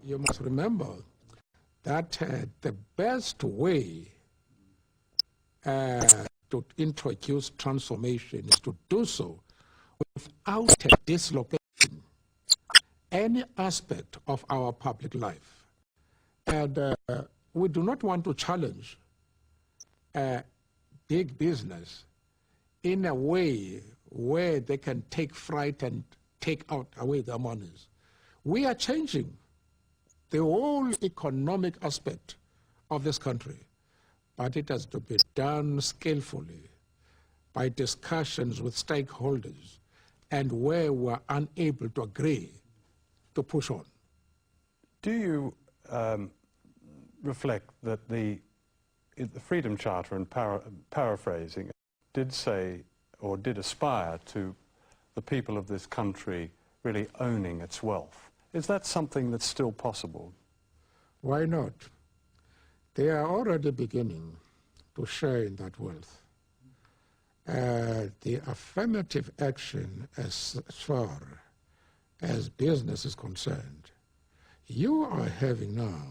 You must remember that the best way to introduce transformation is to do so without dislocating any aspect of our public life. And we do not want to challenge big business in a way where they can take fright and take out away their monies. We are changing the whole economic aspect of this country, but it has to be done skillfully by discussions with stakeholders and where we're unable to agree to push on. Do you reflect that the Freedom Charter, and paraphrasing, did say or did aspire to the people of this country really owning its wealth? Is that something that's still possible? Why not? They are already beginning to share in that wealth. The affirmative action as far as business is concerned, you are having now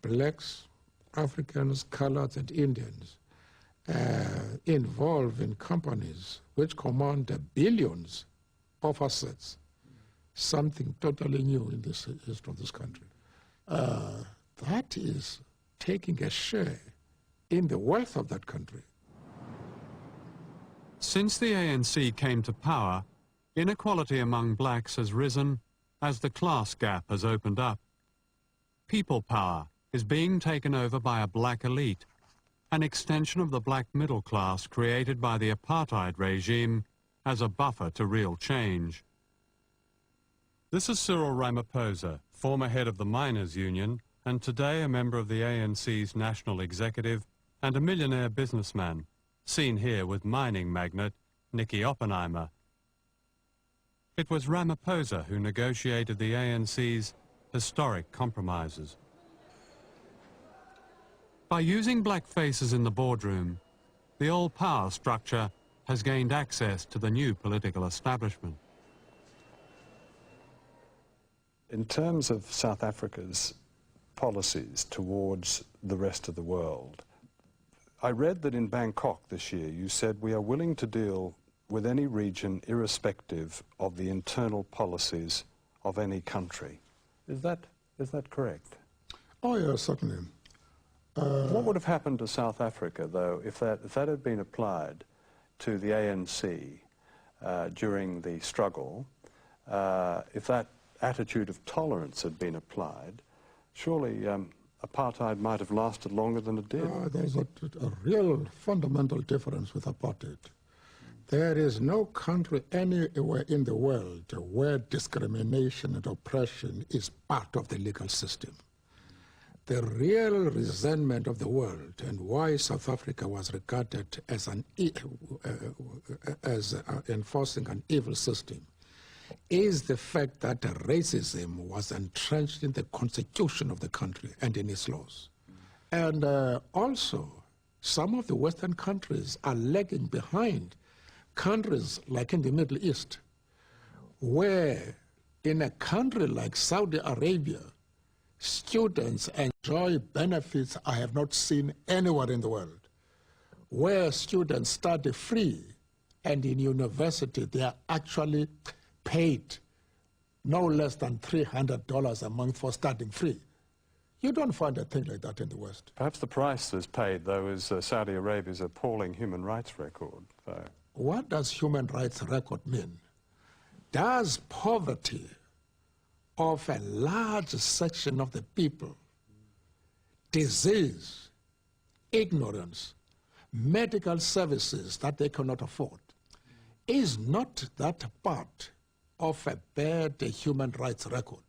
blacks, Africans, coloreds, and Indians involved in companies which command billions of assets, something totally new in this history of this country. That is taking a share in the wealth of that country. Since the ANC came to power, inequality among blacks has risen as the class gap has opened up. People power is being taken over by a black elite, an extension of the black middle class created by the apartheid regime as a buffer to real change. This is Cyril Ramaphosa, former head of the Miners' Union and today a member of the ANC's national executive and a millionaire businessman, seen here with mining magnate Nicky Oppenheimer. It was Ramaphosa who negotiated the ANC's historic compromises. By using black faces in the boardroom, the old power structure has gained access to the new political establishment. In terms of South Africa's policies towards the rest of the world, I read that in Bangkok this year you said we are willing to deal with any region irrespective of the internal policies of any country. Is that correct? Oh, yes, certainly. What would have happened to South Africa, though, if that had been applied to the ANC during the struggle? If that attitude of tolerance had been applied, surely apartheid might have lasted longer than it did. There's a real fundamental difference with apartheid. There is no country anywhere in the world where discrimination and oppression is part of the legal system. The real resentment of the world and why South Africa was regarded as enforcing an evil system is the fact that racism was entrenched in the constitution of the country and in its laws. And also, some of the Western countries are lagging behind countries like in the Middle East, where in a country like Saudi Arabia, students enjoy benefits I have not seen anywhere in the world, where students study free, and in university they are actually paid no less than $300 a month for studying free. You don't find a thing like that in the West. Perhaps the price that's paid, though, is Saudi Arabia's appalling human rights record. So. What does human rights record mean? Does poverty of a large section of the people, disease, ignorance, medical services that they cannot afford, is not that part of a bad human rights record?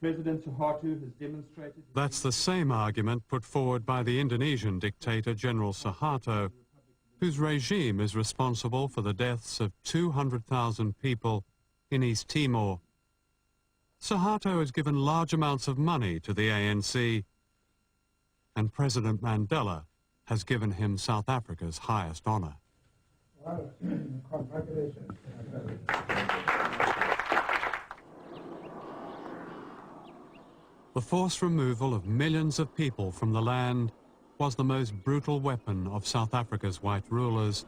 President Suharto has demonstrated... That's the same argument put forward by the Indonesian dictator General Suharto, whose regime is responsible for the deaths of 200,000 people in East Timor. Suharto has given large amounts of money to the ANC, and President Mandela has given him South Africa's highest honor. Well, congratulations. The forced removal of millions of people from the land was the most brutal weapon of South Africa's white rulers.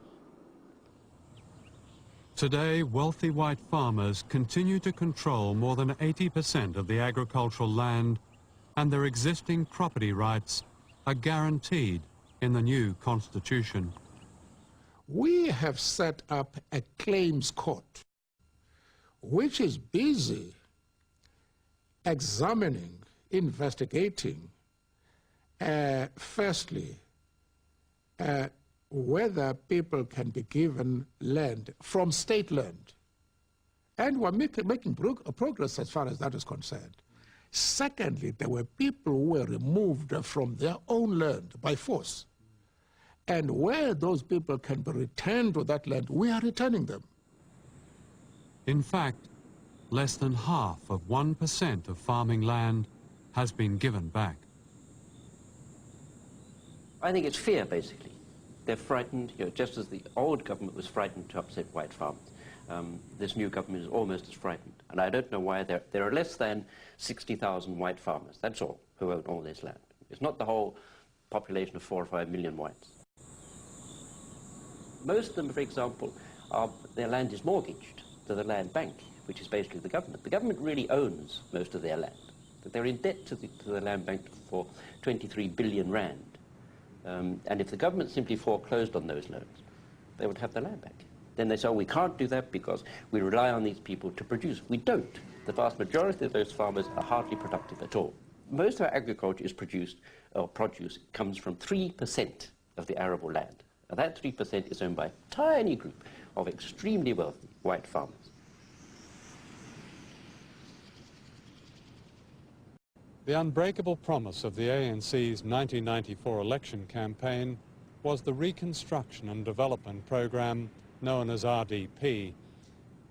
Today, wealthy white farmers continue to control more than 80% of the agricultural land, and their existing property rights are guaranteed in the new constitution. We have set up a claims court which is busy examining, investigating, firstly, whether people can be given land from state land. And we're making progress as far as that is concerned. Secondly, there were people who were removed from their own land by force. And where those people can be returned to that land, we are returning them. In fact, less than half of 1% of farming land has been given back. I think it's fear, basically. They're frightened, just as the old government was frightened to upset white farmers. This new government is almost as frightened. And I don't know why. There are less than 60,000 white farmers, that's all, who own all this land. It's not the whole population of 4 or 5 million whites. Most of them, for example, their land is mortgaged to the land bank, which is basically the government. The government really owns most of their land. But they're in debt to the land bank for 23 billion rand. And if the government simply foreclosed on those loans, they would have their land back. Then they say, oh, we can't do that because we rely on these people to produce. We don't. The vast majority of those farmers are hardly productive at all. Most of our agriculture is produced, or produce comes from 3% of the arable land. And that 3% is owned by a tiny group of extremely wealthy white farmers. The unbreakable promise of the ANC's 1994 election campaign was the Reconstruction and Development Program known as RDP.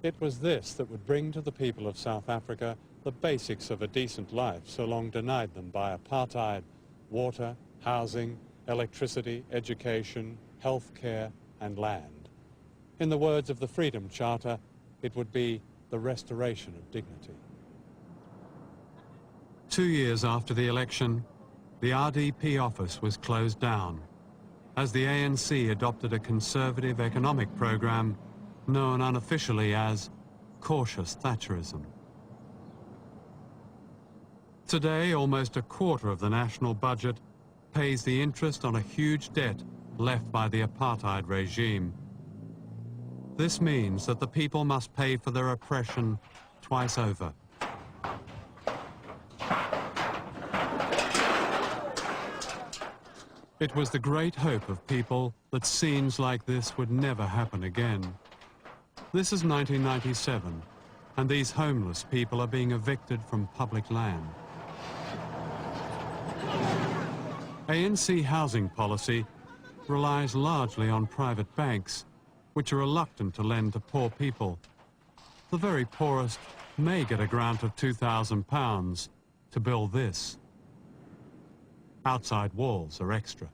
It was this that would bring to the people of South Africa the basics of a decent life so long denied them by apartheid: water, housing, electricity, education, health care and land. In the words of the Freedom Charter, it would be the restoration of dignity. 2 years after the election, the RDP office was closed down as the ANC adopted a conservative economic program known unofficially as cautious Thatcherism. Today, almost a quarter of the national budget pays the interest on a huge debt left by the apartheid regime. This means that the people must pay for their oppression twice over. It was the great hope of people that scenes like this would never happen again. This is 1997, and these homeless people are being evicted from public land. ANC housing policy relies largely on private banks, which are reluctant to lend to poor people. The very poorest may get a grant of £2,000 to build this. Outside walls are extra.